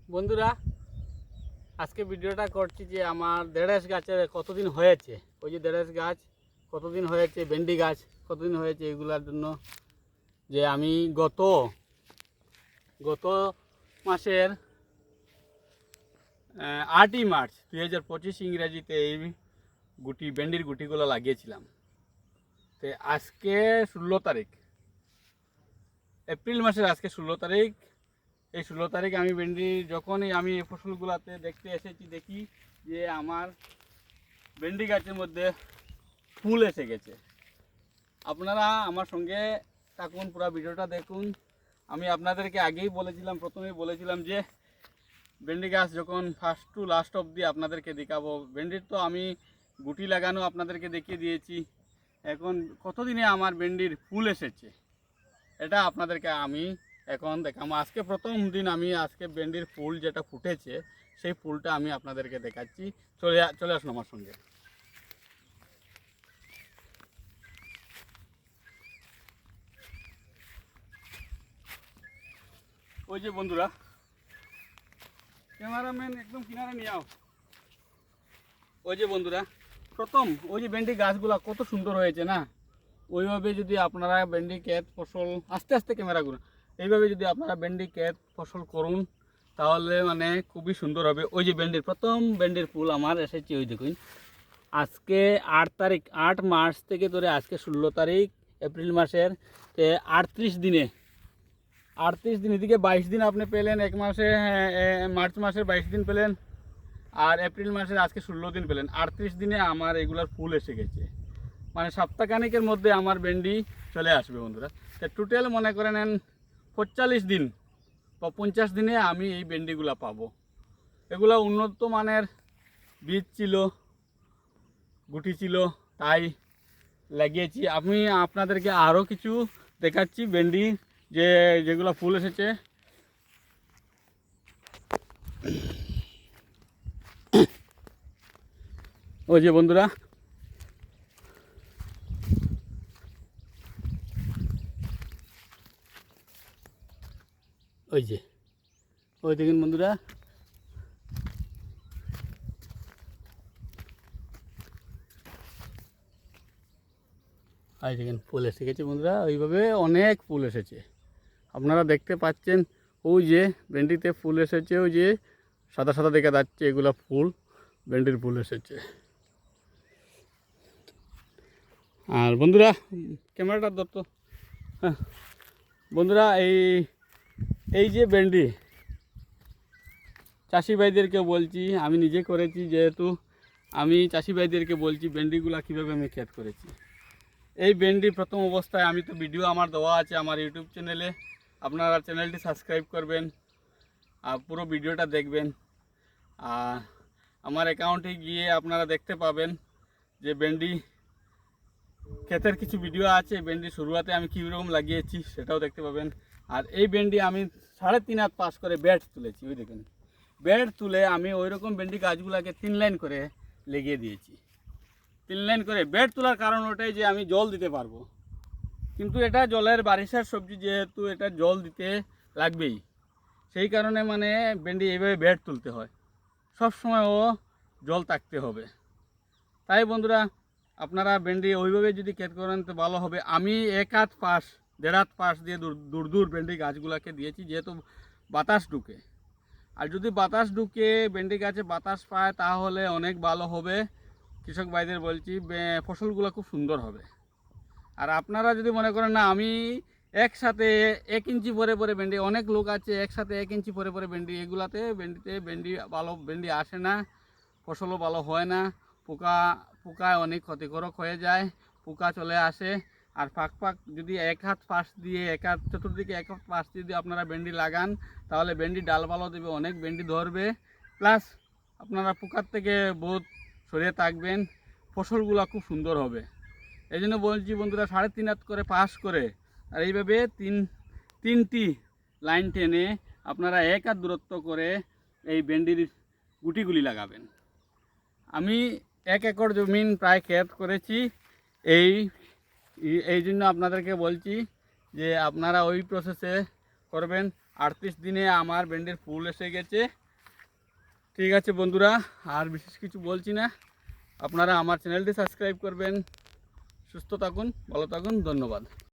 বন্ধুরা, আজকে ভিডিওটা করছি যে আমার দেড়েশ গাছের কতদিন হয়েছে, ওই যে দেড়েশ গাছ কতদিন হয়েছে, ভেন্ডি গাছ কতদিন হয়েছে, এগুলার জন্য যে আমি গত মাসের 8ই মার্চ 2025 ইংরেজিতে এই ভেন্ডির গুটিগুলো লাগিয়েছিলাম। তো আজকে 16 তারিখ, এপ্রিল মাসের আজকে 16 তারিখ। এই 16 তারিখ আমি ভেন্ডি যখনই আমি এই ফসলগুলোতে দেখতে এসেছি, দেখি যে আমার ভেন্ডি গাছের মধ্যে ফুল এসে গেছে। আপনারা আমার সঙ্গে থাকুন, পুরো ভিডিওটা দেখুন। আমি আপনাদেরকে আগেই বলেছিলাম, প্রথমেই বলেছিলাম যে ভেন্ডি গাছ যখন ফার্স্ট টু লাস্ট অবধি আপনাদেরকে দেখাবো। ভেন্ডির তো আমি গুটি লাগানো আপনাদেরকে দেখিয়ে দিয়েছি, এখন কতদিনে আমার ভেন্ডির ফুল এসেছে এটা আপনাদেরকে আমি এখন দেখাবো। আজকে প্রথম দিন আমি আজকে ভেন্ডির ফুল যেটা ফুটেছে সেই ফুলটা আমি আপনাদেরকে দেখাচ্ছি। চলে আসুন আমার সঙ্গে। ওই যে বন্ধুরা, ক্যামেরাম্যান একদম কিনারে নিয়ে আও। ওই যে বন্ধুরা, প্রথম ওই যে ভেন্ডি গাছগুলা কত সুন্দর হয়েছে না। ওইভাবে যদি আপনারা ভেন্ডি ক্ষেত ফসল, আস্তে আস্তে ক্যামেরা করুন, এইভাবে যদি আপনারা ভেন্ডি ক্ষেত ফসল করুন তাহলে মানে খুবই সুন্দর হবে। ওই যে প্রথম ভেন্ডির ফুল আমার এসেছে, ওই দেখুন। আজকে 8 তারিখ, 8 মার্চ থেকে ধরে আজকে 16 তারিখ এপ্রিল মাসের, 38 দিনে 38 দিন, এদিকে 22 দিন আপনি পেলেন এক মাসে, মার্চ মাসের 22 দিন পেলেন, আর এপ্রিল মাসের আজকে 16 দিন পেলেন। 38 দিনে আমার এগুলার ফুল এসে গেছে, মানে সপ্তাহখানিকের মধ্যে আমার ভেন্ডি চলে আসবে বন্ধুরা। তো টোটাল মনে করে নেন 45 দিন বা 50 দিনে আমি এই ভেন্ডিগুলো পাবো। এগুলো উন্নত মানের বীজ ছিল, গুটি ছিল, তাই লাগিয়েছি। আমি আপনাদেরকে আরও কিছু দেখাচ্ছি ভেন্ডি যেগুলো ফুল এসেছে। ওই যে বন্ধুরা, ওই যে ওই দেখুন বন্ধুরা, এই দেখেন ফুল এসে গেছে বন্ধুরা। ওইভাবে অনেক ফুল এসেছে, আপনারা দেখতে পাচ্ছেন। ওই যে ভেন্ডিতে ফুল এসেছে, ওই যে সাদা সাদা দেখা যাচ্ছে, এগুলো ফুল, ভেন্ডির ফুল এসেছে। আর বন্ধুরা, ক্যামেরাটা ধরতো। হ্যাঁ বন্ধুরা, এই যে ভেন্ডি, চাষি ভাইদেরকে বলছি, আমি নিজে করেছি যেহেতু, আমি চাষি ভাইদেরকে বলছি ভেন্ডিগুলো কীভাবে আমি ক্ষেত করেছি। এই ভেন্ডি প্রথম অবস্থায়, আমি তো ভিডিও আমার দেওয়া আছে আমার ইউটিউব চ্যানেলে, আপনারা চ্যানেলটি সাবস্ক্রাইব করবেন আর পুরো ভিডিওটা দেখবেন। আর আমার অ্যাকাউন্টে গিয়ে আপনারা দেখতে পাবেন যে ভেন্ডি ক্ষেতের কিছু ভিডিও আছে, ভেন্ডি শুরুয়াতে আমি কীরকম লাগিয়েছি সেটাও দেখতে পাবেন। আর এই ভেন্ডি আমি 3.5 হাত পাশ করে বেড তুলেছি, ওই দেখুন। বেড তুলে আমি ওই রকম ভেন্ডি গাছগুলোকে 3 লাইন করে লেগিয়ে দিয়েছি। 3 লাইন করে বেড তোলার কারণ ওটাই যে আমি জল দিতে পারবো, কিন্তু এটা জলের বারিশার সবজি, যেহেতু এটা জল দিতে লাগবেই, সেই কারণে মানে ভেন্ডি এইভাবে বেড তুলতে হয়, সব সময় ও জল থাকতে হবে। তাই বন্ধুরা, আপনারা ভেন্ডি ওইভাবে যদি ক্ষেত করেন তো ভালো হবে। আমি 1 হাত পাশ 1.5 হাত পাশ দিয়ে দূর দূর ভেন্ডি গাছগুলোকে দিয়েছি, যেহেতু বাতাস ঢুকে। আর যদি বাতাস ঢুকে ভেন্ডি গাছে বাতাস পায় তাহলে অনেক ভালো হবে। কৃষক ভাইদের বলছি, ফসলগুলো খুব সুন্দর হবে। আর আপনারা যদি মনে করেন না আমি একসাথে 1 ইঞ্চি পরে পরে ভেন্ডি, অনেক লোক আছে একসাথে 1 ইঞ্চি পরে পরে ভেন্ডি, এগুলাতে ভেন্ডি ভালো ভেন্ডি আসে না, ফসলও ভালো হয় না, পোকায় অনেক ক্ষতিকারক হয়ে যায়, পোকা চলে আসে। আর ফাঁক যদি 1 হাত পাশ দিয়ে, 1 হাত চতুর্দিকে 1 হাত পাশ দিয়ে আপনারা ভেন্ডি লাগান তাহলে ভেন্ডি ডাল ভালো দেবে, অনেক ভেন্ডি ধরবে, প্লাস আপনারা পোকার থেকে বহুত সরিয়ে থাকবেন, ফসলগুলো খুব সুন্দর হবে। এই জন্য বলছি বন্ধুরা, 3.5 হাত করে পাশ করে, আর এইভাবে তিনটি লাইন টেনে আপনারা 1 হাত দূরত্ব করে এই ভেন্ডির গুটিগুলি লাগাবেন। আমি 1 একর জমিন প্রায় ক্ষেত করেছি, এই জন্য আপনাদেরকে বলছি যে আপনারা ওই প্রসেসে করবেন। 38 দিনে আমার ভেন্ডির ফুল এসে গেছে। ঠিক আছে বন্ধুরা, আর বিশেষ কিছু বলছি না, আপনারা আমার চ্যানেলটি সাবস্ক্রাইব করবেন। সুস্থ থাকুন, ভালো থাকুন, ধন্যবাদ।